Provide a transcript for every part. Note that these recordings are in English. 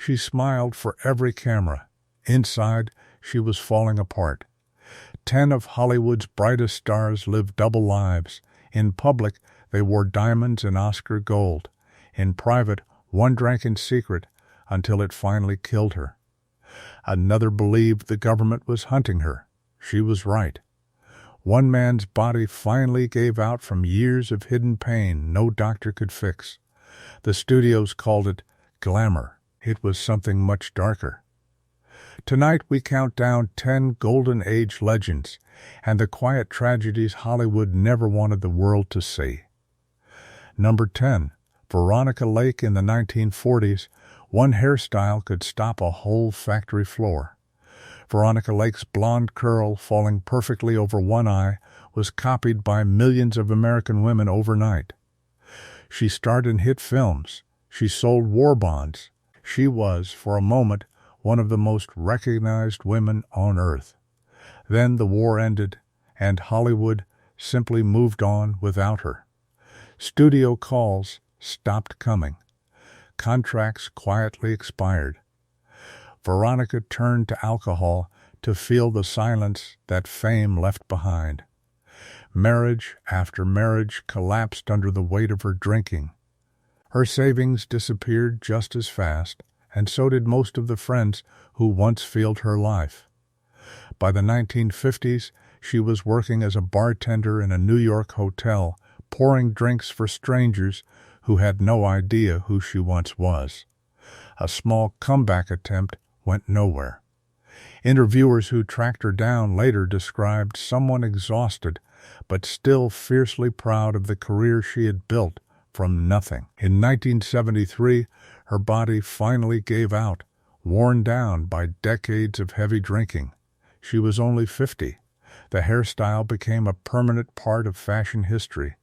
She smiled for every camera. Inside, she was falling apart. 10 of Hollywood's brightest stars lived double lives. In public, they wore diamonds and Oscar gold. In private, one drank in secret until it finally killed her. Another believed the government was hunting her. She was right. One man's body finally gave out from years of hidden pain no doctor could fix. The studios called it glamour. It was something much darker. Tonight we count down 10 Golden Age legends and the quiet tragedies Hollywood never wanted the world to see. Number 10. Veronica Lake. In the 1940s, one hairstyle could stop a whole factory floor. Veronica Lake's blonde curl falling perfectly over one eye was copied by millions of American women overnight. She starred in hit films. She sold war bonds. She was, for a moment, one of the most recognized women on earth. Then the war ended, and Hollywood simply moved on without her. Studio calls stopped coming. Contracts quietly expired. Veronica turned to alcohol to feel the silence that fame left behind. Marriage after marriage collapsed under the weight of her drinking. Her savings disappeared just as fast, and so did most of the friends who once filled her life. By the 1950s, she was working as a bartender in a New York hotel, pouring drinks for strangers who had no idea who she once was. A small comeback attempt went nowhere. Interviewers who tracked her down later described someone exhausted, but still fiercely proud of the career she had built from nothing. In 1973, her body finally gave out, worn down by decades of heavy drinking. She was only 50. The hairstyle became a permanent part of fashion history.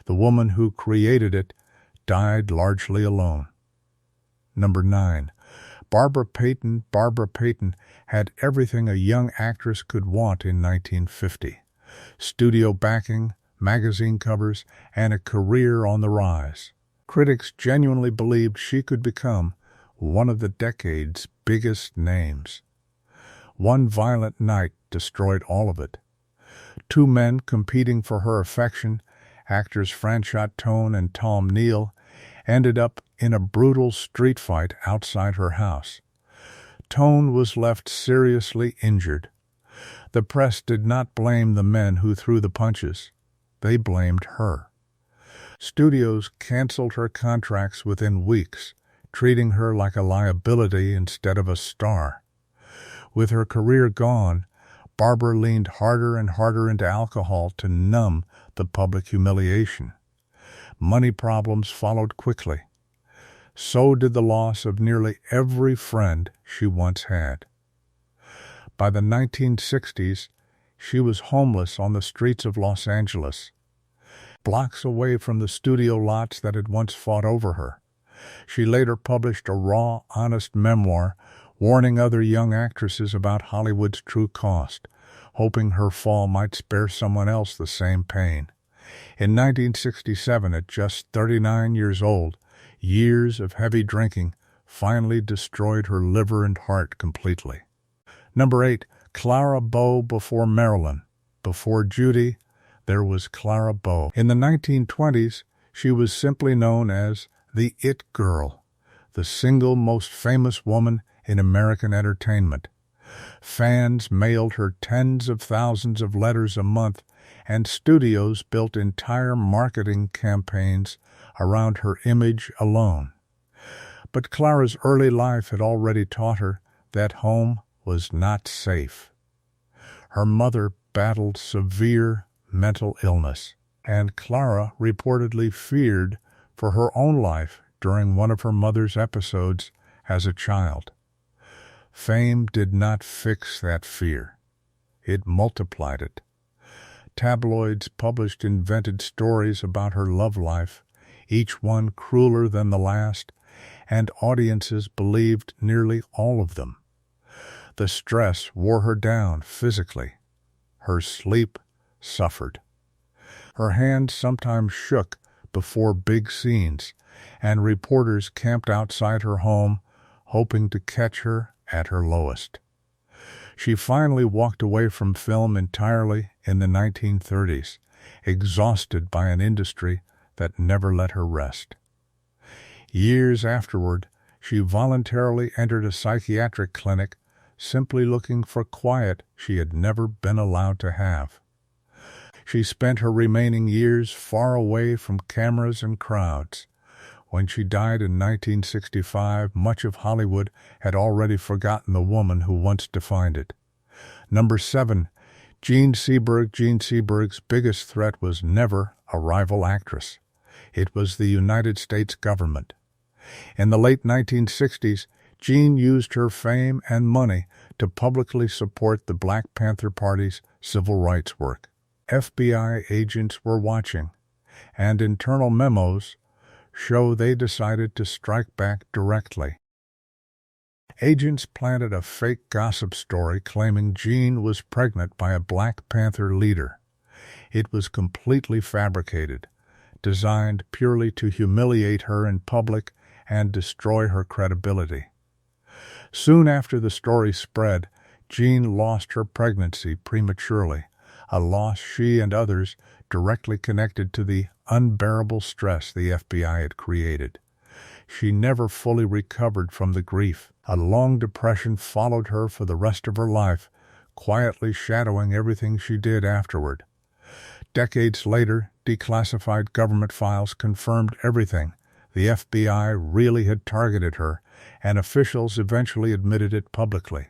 The woman who created it died largely alone. Number 9. Barbara Payton. Barbara Payton had everything a young actress could want in 1950. Studio backing, magazine covers, and a career on the rise. Critics genuinely believed she could become one of the decade's biggest names. One violent night destroyed all of it. Two men competing for her affection, actors Franchot Tone and Tom Neal, ended up in a brutal street fight outside her house. Tone was left seriously injured. The press did not blame the men who threw the punches. They blamed her. Studios canceled her contracts within weeks, treating her like a liability instead of a star. With her career gone, Barbara leaned harder and harder into alcohol to numb the public humiliation. Money problems followed quickly. So did the loss of nearly every friend she once had. By the 1960s, she was homeless on the streets of Los Angeles, blocks away from the studio lots that had once fought over her. She later published a raw, honest memoir warning other young actresses about Hollywood's true cost, hoping her fall might spare someone else the same pain. In 1967, at just 39 years old, years of heavy drinking finally destroyed her liver and heart completely. Number 8. Clara Bow. Before Marilyn. Before Judy, there was Clara Bow. In the 1920s, she was simply known as the It Girl, the single most famous woman in American entertainment. Fans mailed her tens of thousands of letters a month, and studios built entire marketing campaigns around her image alone. But Clara's early life had already taught her that home was not safe. Her mother battled severe mental illness, and Clara reportedly feared for her own life during one of her mother's episodes as a child. Fame did not fix that fear. It multiplied it. Tabloids published invented stories about her love life, each one crueler than the last, and audiences believed nearly all of them. The stress wore her down physically. Her sleep suffered. Her hands sometimes shook before big scenes, and reporters camped outside her home, hoping to catch her at her lowest. She finally walked away from film entirely in the 1930s, exhausted by an industry that never let her rest. Years afterward, she voluntarily entered a psychiatric clinic, simply looking for quiet she had never been allowed to have. She spent her remaining years far away from cameras and crowds. When she died in 1965, much of Hollywood had already forgotten the woman who once defined it. Number 7. Jean Seberg. Jean Seberg's biggest threat was never a rival actress. It was the United States government. In the late 1960s, Jean used her fame and money to publicly support the Black Panther Party's civil rights work. FBI agents were watching, and internal memos show they decided to strike back directly. Agents planted a fake gossip story claiming Jean was pregnant by a Black Panther leader. It was completely fabricated, designed purely to humiliate her in public and destroy her credibility. Soon after the story spread, Jean lost her pregnancy prematurely, a loss she and others directly connected to the unbearable stress the FBI had created. She never fully recovered from the grief. A long depression followed her for the rest of her life, quietly shadowing everything she did afterward. Decades later, declassified government files confirmed everything. The FBI really had targeted her, and officials eventually admitted it publicly.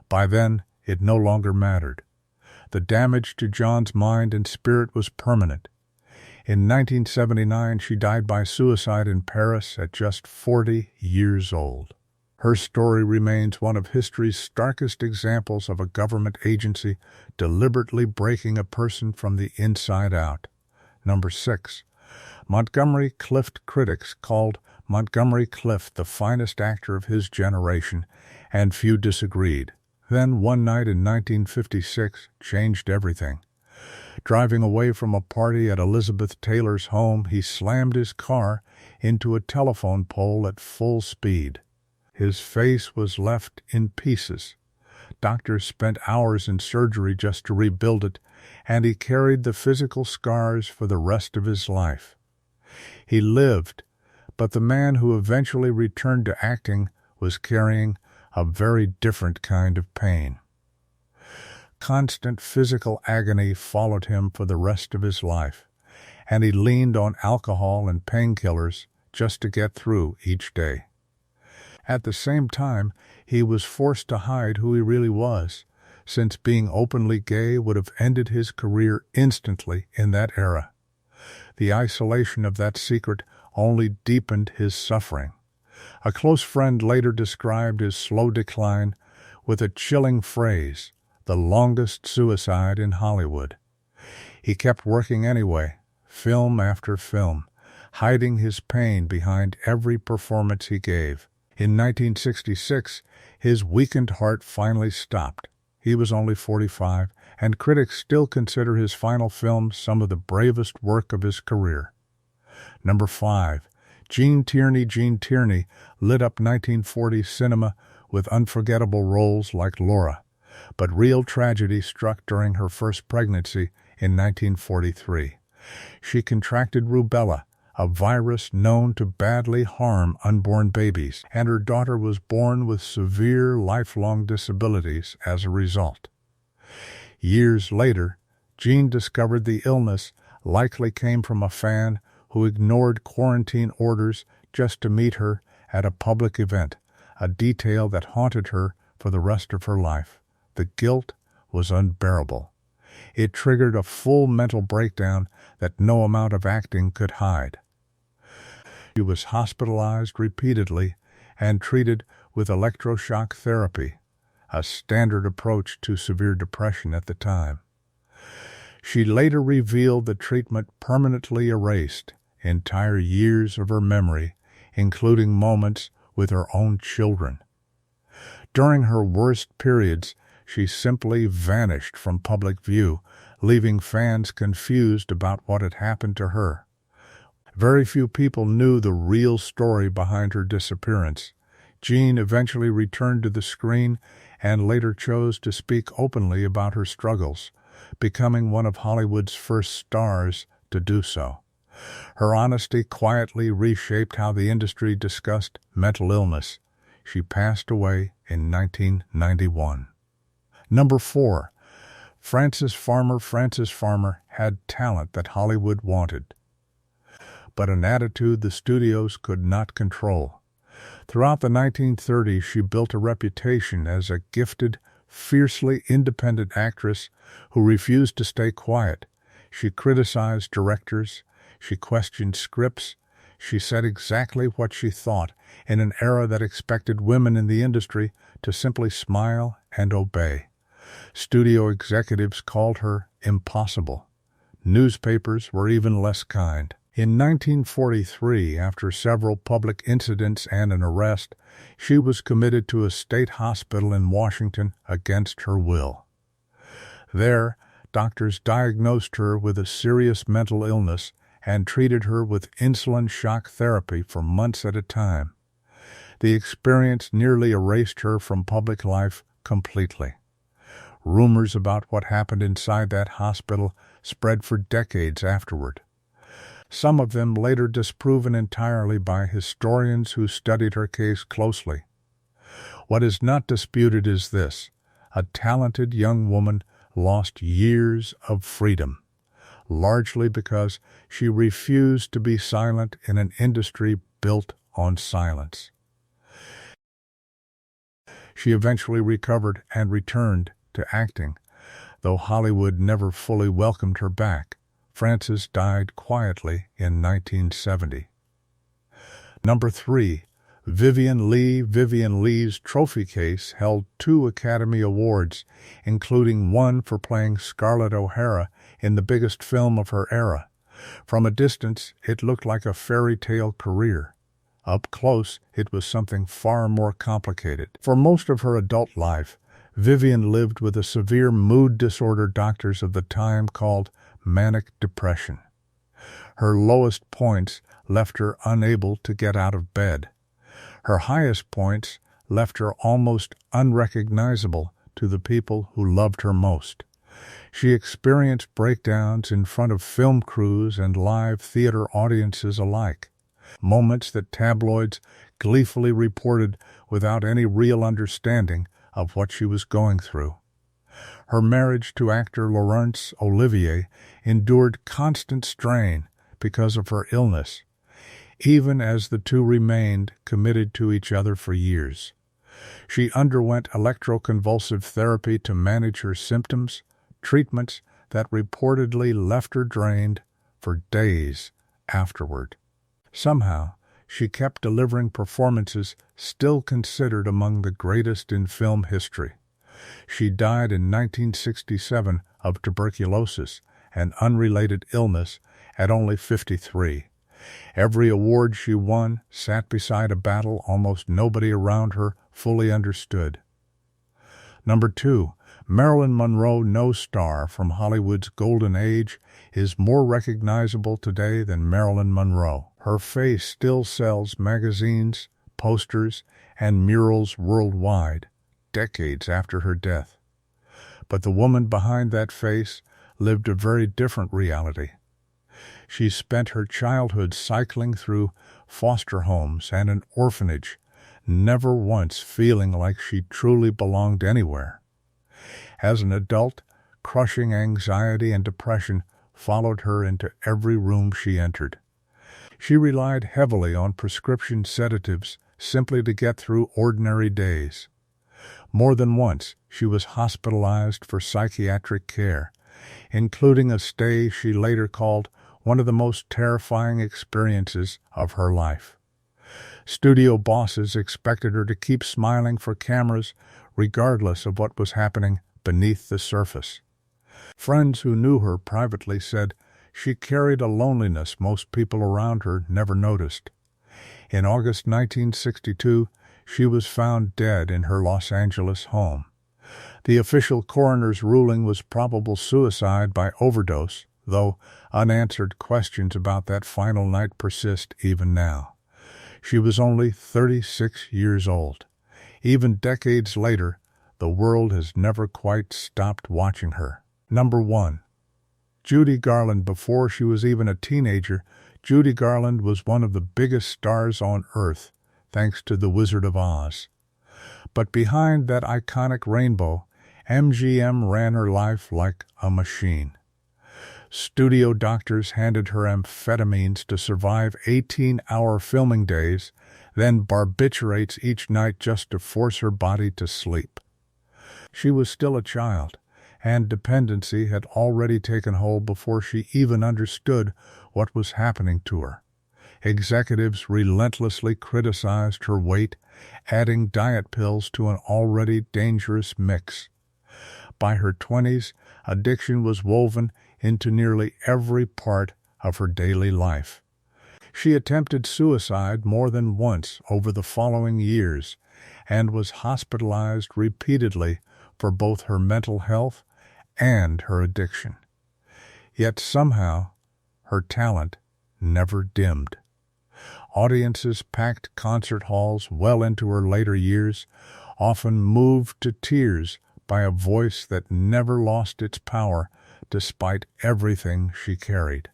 By then, it no longer mattered. The damage to John's mind and spirit was permanent. In 1979, she died by suicide in Paris at just 40 years old. Her story remains one of history's starkest examples of a government agency deliberately breaking a person from the inside out. Number 6. Montgomery Clift. Critics called Montgomery Clift the finest actor of his generation, and few disagreed. Then, one night in 1956, changed everything. Driving away from a party at Elizabeth Taylor's home, he slammed his car into a telephone pole at full speed. His face was left in pieces. Doctors spent hours in surgery just to rebuild it, and he carried the physical scars for the rest of his life. He lived, but the man who eventually returned to acting was carrying a very different kind of pain. Constant physical agony followed him for the rest of his life, and he leaned on alcohol and painkillers just to get through each day. At the same time, he was forced to hide who he really was, since being openly gay would have ended his career instantly in that era. The isolation of that secret only deepened his suffering. A close friend later described his slow decline with a chilling phrase, "the longest suicide in Hollywood." He kept working anyway, film after film, hiding his pain behind every performance he gave. In 1966, his weakened heart finally stopped. He was only 45, and critics still consider his final films some of the bravest work of his career. Number 5. Gene Tierney. Gene Tierney lit up 1940s cinema with unforgettable roles like Laura, but real tragedy struck during her first pregnancy in 1943. She contracted rubella, a virus known to badly harm unborn babies, and her daughter was born with severe lifelong disabilities as a result. Years later, Jean discovered the illness likely came from a fan who ignored quarantine orders just to meet her at a public event, a detail that haunted her for the rest of her life. The guilt was unbearable. It triggered a full mental breakdown that no amount of acting could hide. She was hospitalized repeatedly and treated with electroshock therapy, a standard approach to severe depression at the time. She later revealed the treatment permanently erased entire years of her memory, including moments with her own children. During her worst periods, she simply vanished from public view, leaving fans confused about what had happened to her. Very few people knew the real story behind her disappearance. Jean eventually returned to the screen and later chose to speak openly about her struggles, becoming one of Hollywood's first stars to do so. Her honesty quietly reshaped how the industry discussed mental illness. She passed away in 1991. Number 4. Frances Farmer. Frances Farmer had talent that Hollywood wanted, but an attitude the studios could not control. Throughout the 1930s, she built a reputation as a gifted, fiercely independent actress who refused to stay quiet. She criticized directors, she questioned scripts, she said exactly what she thought in an era that expected women in the industry to simply smile and obey. Studio executives called her impossible. Newspapers were even less kind. In 1943, after several public incidents and an arrest, she was committed to a state hospital in Washington against her will. There, doctors diagnosed her with a serious mental illness and treated her with insulin shock therapy for months at a time. The experience nearly erased her from public life completely. Rumors about what happened inside that hospital spread for decades afterward, some of them later disproven entirely by historians who studied her case closely. What is not disputed is this: a talented young woman lost years of freedom, largely because she refused to be silent in an industry built on silence. She eventually recovered and returned to acting, though Hollywood never fully welcomed her back. Frances died quietly in 1970. Number 3. Vivien Leigh. Vivien Leigh's trophy case held 2 Academy Awards, including one for playing Scarlett O'Hara in the biggest film of her era. From a distance, it looked like a fairy tale career. Up close, it was something far more complicated. For most of her adult life, Vivien lived with a severe mood disorder doctors of the time called manic depression. Her lowest points left her unable to get out of bed. Her highest points left her almost unrecognizable to the people who loved her most. She experienced breakdowns in front of film crews and live theater audiences alike, moments that tabloids gleefully reported without any real understanding of what she was going through. Her marriage to actor Laurence Olivier endured constant strain because of her illness, even as the two remained committed to each other for years. She underwent electroconvulsive therapy to manage her symptoms, treatments that reportedly left her drained for days afterward. Somehow, she kept delivering performances still considered among the greatest in film history. She died in 1967 of tuberculosis, an unrelated illness, at only 53. Every award she won sat beside a battle almost nobody around her fully understood. Number 2. Marilyn Monroe. No star from Hollywood's golden age is more recognizable today than Marilyn Monroe. Her face still sells magazines, posters, and murals worldwide, decades after her death. But the woman behind that face lived a very different reality. She spent her childhood cycling through foster homes and an orphanage, never once feeling like she truly belonged anywhere. As an adult, crushing anxiety and depression followed her into every room she entered. She relied heavily on prescription sedatives simply to get through ordinary days. More than once, she was hospitalized for psychiatric care, including a stay she later called one of the most terrifying experiences of her life. Studio bosses expected her to keep smiling for cameras regardless of what was happening beneath the surface. Friends who knew her privately said she carried a loneliness most people around her never noticed. In August 1962, she was found dead in her Los Angeles home. The official coroner's ruling was probable suicide by overdose, though unanswered questions about that final night persist even now. She was only 36 years old. Even decades later, the world has never quite stopped watching her. Number 1. Judy Garland. Before she was even a teenager, Judy Garland was one of the biggest stars on earth, thanks to The Wizard of Oz. But behind that iconic rainbow, MGM ran her life like a machine. Studio doctors handed her amphetamines to survive 18-hour filming days, then barbiturates each night just to force her body to sleep. She was still a child, and dependency had already taken hold before she even understood what was happening to her. Executives relentlessly criticized her weight, adding diet pills to an already dangerous mix. By her 20s, addiction was woven into nearly every part of her daily life. She attempted suicide more than once over the following years and was hospitalized repeatedly for both her mental health and her addiction. Yet somehow, her talent never dimmed. Audiences packed concert halls well into her later years, often moved to tears by a voice that never lost its power despite everything she carried.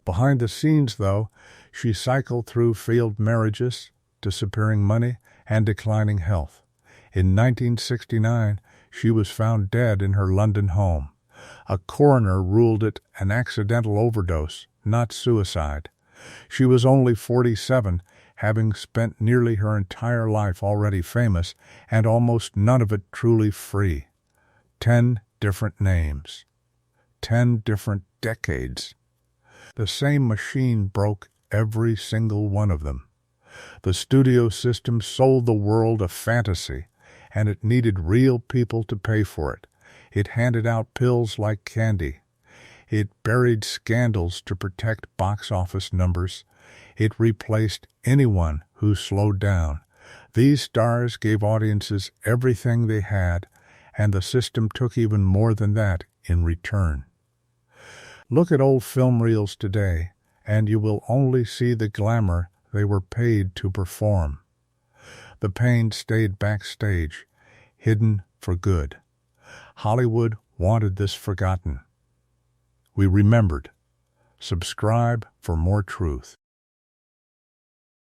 Behind the scenes, though, she cycled through failed marriages, disappearing money, and declining health. In 1969, she was found dead in her London home. A coroner ruled it an accidental overdose, not suicide. She was only 47, having spent nearly her entire life already famous and almost none of it truly free. 10 different names. 10 different decades. The same machine broke every single one of them. The studio system sold the world a fantasy, and it needed real people to pay for it. It handed out pills like candy. It buried scandals to protect box office numbers. It replaced anyone who slowed down. These stars gave audiences everything they had, and the system took even more than that in return. Look at old film reels today, and you will only see the glamour they were paid to perform. The pain stayed backstage, hidden for good. Hollywood wanted this forgotten. We remembered. Subscribe for more truth.